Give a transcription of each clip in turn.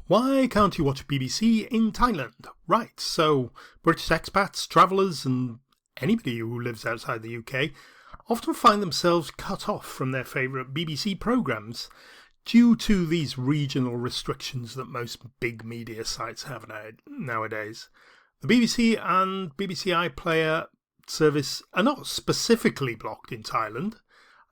Why can't you watch BBC in Thailand? Right, so British expats, travellers and anybody who lives outside the UK often find themselves cut off from their favourite BBC programmes due to these regional restrictions that most big media sites have nowadays. The BBC and BBC iPlayer service are not specifically blocked in Thailand.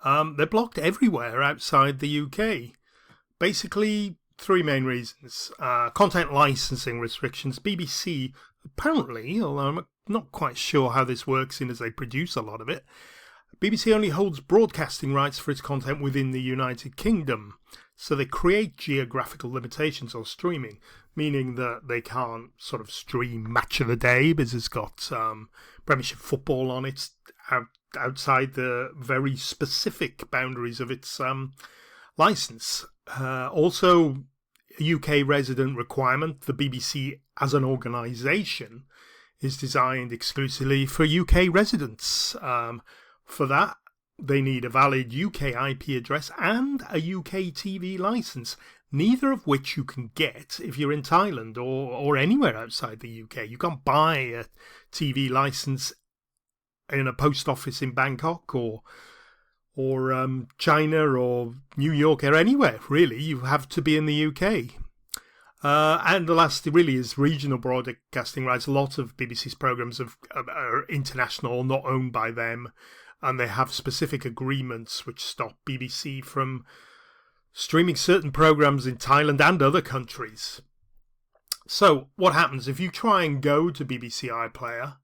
They're blocked everywhere outside the UK. Basically, three main reasons. Content licensing restrictions. BBC, apparently, although I'm not quite sure how this works in as they produce a lot of it, BBC only holds broadcasting rights for its content within the United Kingdom. So they create geographical limitations on streaming, meaning that they can't sort of stream Match of the Day because it's got Premiership football on it outside the very specific boundaries of its license. Also, a UK resident requirement, the BBC as an organisation is designed exclusively for UK residents. For that, they need a valid UK IP address and a UK TV licence, neither of which you can get if you're in Thailand or anywhere outside the UK. You can't buy a TV licence in a post office in Bangkok or China or New York or anywhere, really. You have to be in the UK. And the last really is regional broadcasting rights. A lot of BBC's programmes are international, not owned by them, and they have specific agreements which stop BBC from streaming certain programmes in Thailand and other countries. So what happens if you try and go to BBC iPlayer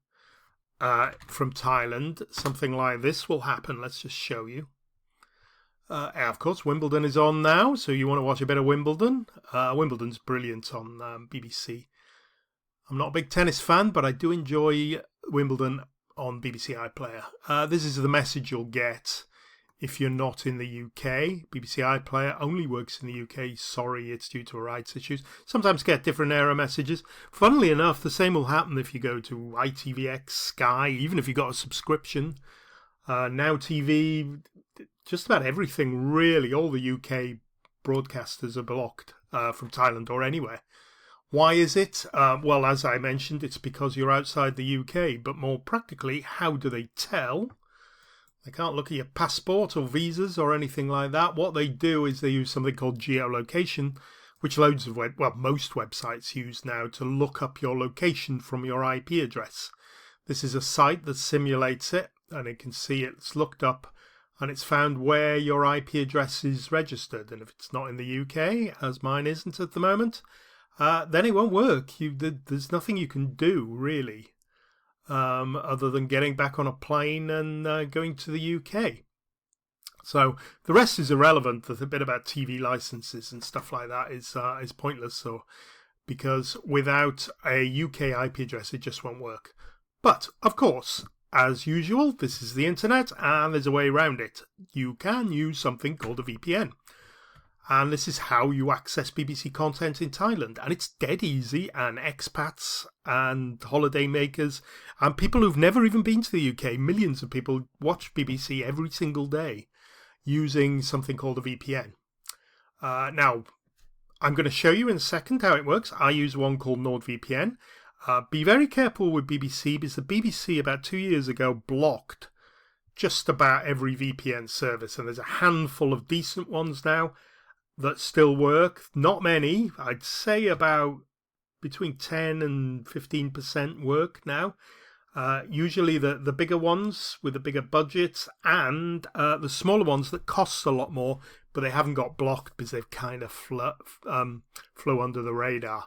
from Thailand? Something like this will happen. Let's just show you. Of course, Wimbledon is on now, so you want to watch a bit of Wimbledon. Wimbledon's brilliant on BBC. I'm not a big tennis fan, but I do enjoy Wimbledon on BBC iPlayer. This is the message you'll get if you're not in the UK. BBC iPlayer only works in the UK. Sorry, it's due to rights issues. Sometimes get different error messages. Funnily enough, the same will happen if you go to ITVX, Sky, even if you got a subscription. Now TV, just about everything really, all the UK broadcasters are blocked from Thailand or anywhere. Why is it? Well, as I mentioned, it's because you're outside the UK, but more practically, how do they tell? They can't look at your passport or visas or anything like that. What they do is they use something called Geolocation, which most websites use now to look up your location from your IP address. This is a site that simulates it, and it can see it's looked up and it's found where your IP address is registered. And if it's not in the UK, as mine isn't at the moment, then it won't work. There's nothing you can do, really, other than getting back on a plane and going to the UK. So the rest is irrelevant. The bit about TV licenses and stuff like that is pointless. So because without a UK IP address, it just won't work. But, of course, as usual, this is the internet, and there's a way around it. You can use something called a VPN. And this is how you access BBC content in Thailand. And it's dead easy, and expats and holiday makers and people who've never even been to the UK, millions of people watch BBC every single day using something called a VPN. Now, I'm going to show you in a second how it works. I use one called NordVPN. Be very careful with BBC, because the BBC about 2 years ago blocked just about every VPN service, and there's a handful of decent ones now that still work. Not many. I'd say about between 10 and 15% work now. Usually the bigger ones with the bigger budgets, and the smaller ones that cost a lot more, but they haven't got blocked because they've kind of flew under the radar.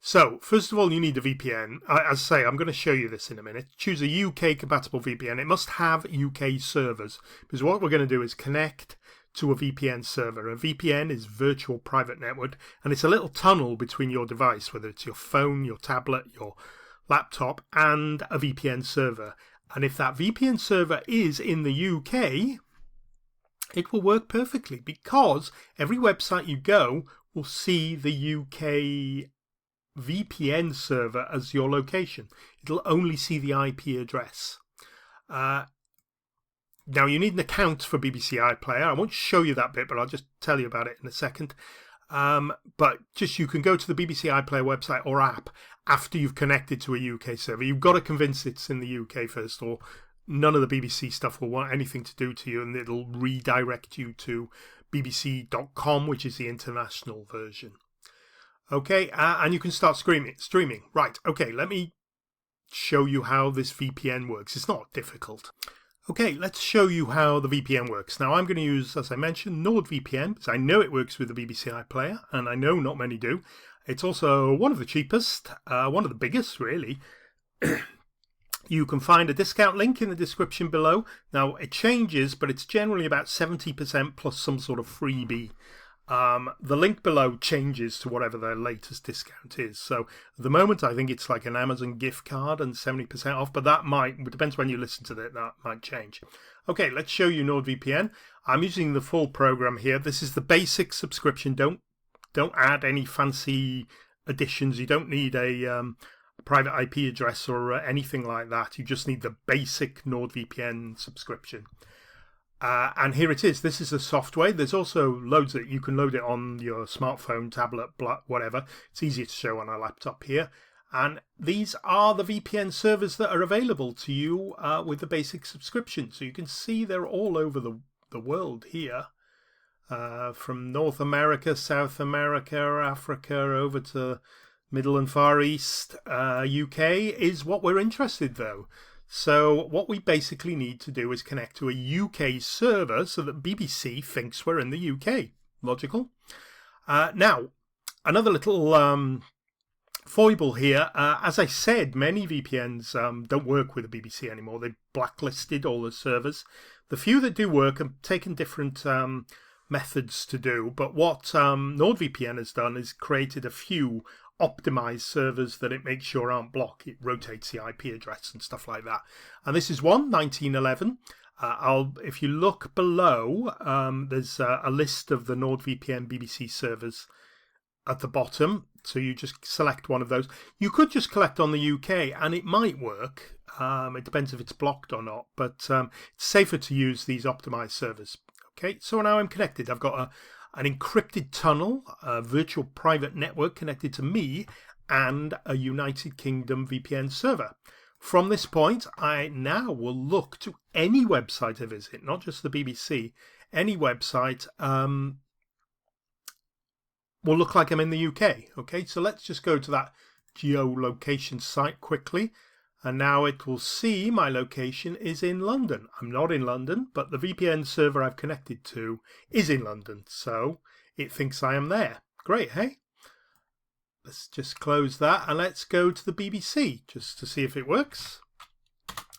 So, first of all, you need a VPN. As I say, I'm going to show you this in a minute. Choose a UK-compatible VPN. It must have UK servers, because what we're going to do is connect to a VPN server. A VPN is virtual private network, and it's a little tunnel between your device, whether it's your phone, your tablet, your laptop, and a VPN server. And if that VPN server is in the UK, it will work perfectly, because every website you go will see the UK VPN server as your location. It'll only see the IP address. Now, you need an account for BBC iPlayer. I won't show you that bit, but I'll just tell you about it in a second. But just you can go to the BBC iPlayer website or app after you've connected to a UK server. You've got to convince it's in the UK first, or none of the BBC stuff will want anything to do to you, and it'll redirect you to bbc.com, which is the international version. Okay, and you can start streaming. Right, okay, let me show you how this VPN works. It's not difficult. Okay, let's show you how the VPN works. Now, I'm going to use, as I mentioned, NordVPN, because I know it works with the BBC iPlayer, and I know not many do. It's also one of the cheapest, one of the biggest, really. You can find a discount link in the description below. Now, it changes, but it's generally about 70% plus some sort of freebie. The link below changes to whatever their latest discount is. So at the moment, I think it's like an Amazon gift card and 70% off, but that might, it depends when you listen to it, that might change. Okay, let's show you NordVPN. I'm using the full program here. This is the basic subscription. Don't add any fancy additions. You don't need a private IP address or anything like that. You just need the basic NordVPN subscription. And here it is. This is the software. There's also loads that you can load it on your smartphone, tablet, whatever. It's easier to show on a laptop here. And these are the VPN servers that are available to you with the basic subscription. So you can see they're all over the world here. From North America, South America, Africa, over to Middle and Far East. UK is what we're interested though. So what we basically need to do is connect to a UK server so that BBC thinks we're in the UK. Logical. Now, another little foible here. As I said, many VPNs don't work with the BBC anymore. They've blacklisted all the servers. The few that do work have taken different methods to do. But what NordVPN has done is created a few optimized servers that it makes sure aren't blocked. It rotates the IP address and stuff like that. And this is one, 1911. If you look below, there's a list of the NordVPN BBC servers at the bottom. So you just select one of those. You could just collect on the UK and it might work. It depends if it's blocked or not. But it's safer to use these optimized servers. Okay, so now I'm connected. I've got an encrypted tunnel, a virtual private network connected to me, and a United Kingdom VPN server. From this point, I now will look to any website I visit, not just the BBC. Any website will look like I'm in the UK. Okay, so let's just go to that geolocation site quickly. And now it will see my location is in London. I'm not in London, but the VPN server I've connected to is in London. So it thinks I am there. Great, hey? Let's just close that and let's go to the BBC just to see if it works.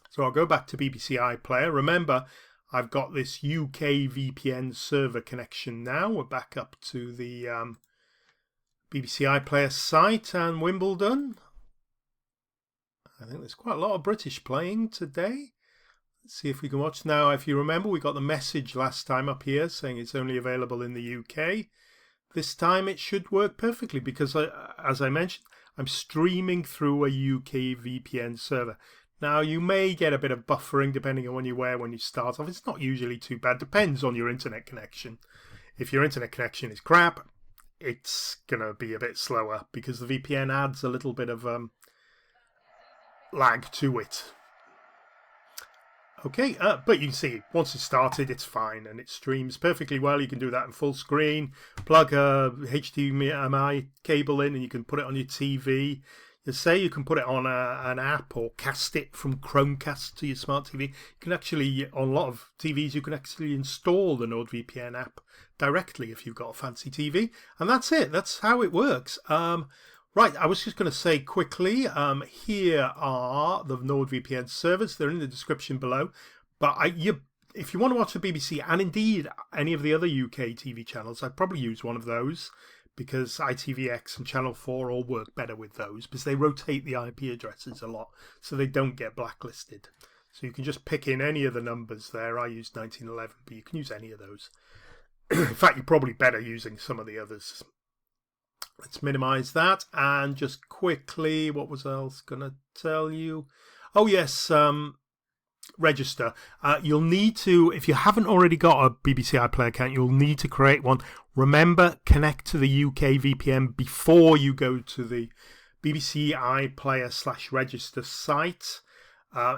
So I'll go back to BBC iPlayer. Remember, I've got this UK VPN server connection now. We're back up to the BBC iPlayer site and Wimbledon. I think there's quite a lot of British playing today. Let's see if we can watch now. If you remember, we got the message last time up here saying it's only available in the UK. This time it should work perfectly because, as I mentioned, I'm streaming through a UK VPN server. Now, you may get a bit of buffering depending on when you start off. It's not usually too bad. Depends on your internet connection. If your internet connection is crap, it's going to be a bit slower because the VPN adds a little bit of lag to it. Okay, but you can see once it's started, it's fine and it streams perfectly well. You can do that in full screen. Plug a HDMI cable in and you can put it on your TV. You say you can put it on an app or cast it from Chromecast to your smart TV. You can actually, on a lot of TVs, you can actually install the NordVPN app directly if you've got a fancy TV. And that's it. That's how it works. Right, I was just going to say quickly, here are the NordVPN servers. They're in the description below. But if you want to watch the BBC and indeed any of the other UK TV channels, I'd probably use one of those because ITVX and Channel 4 all work better with those because they rotate the IP addresses a lot so they don't get blacklisted. So you can just pick in any of the numbers there. I used 1911, but you can use any of those. In fact, you're probably better using some of the others. Let's minimize that and just quickly, what was else going to tell you? Oh, yes, register. You'll need to, if you haven't already got a BBC iPlayer account, you'll need to create one Remember, connect to the UK VPN before you go to the BBC iPlayer /register site.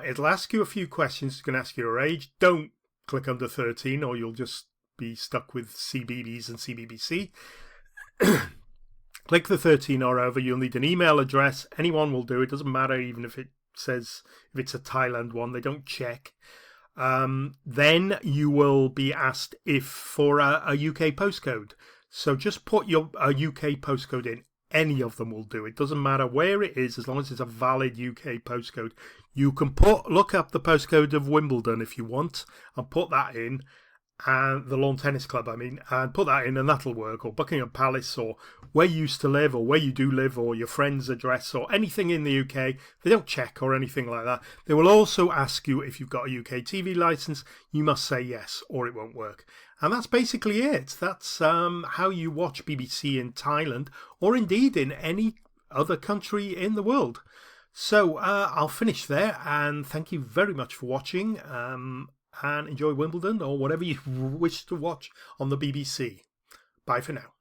It'll ask you a few questions. It's going to ask you your age. Don't click under 13 or you'll just be stuck with CBeebies and CBBC. Click the 13 or over. You'll need an email address. Anyone will do. It doesn't matter even if it says if it's a Thailand one. They don't check. Then you will be asked if for a UK postcode. So just put your UK postcode in. Any of them will do. It doesn't matter where it is, as long as it's a valid UK postcode. You can look up the postcode of Wimbledon if you want and put that in, and the Lawn Tennis Club, and put that in, and that'll work. Or Buckingham Palace, or where you used to live, or where you do live, or your friend's address, or anything in the UK. They don't check or anything like that. They will also ask you if you've got a UK TV license. You must say yes, or it won't work. And that's basically it. That's how you watch BBC in Thailand, or indeed in any other country in the world. So I'll finish there, and thank you very much for watching, and enjoy Wimbledon or whatever you wish to watch on the BBC. Bye for now.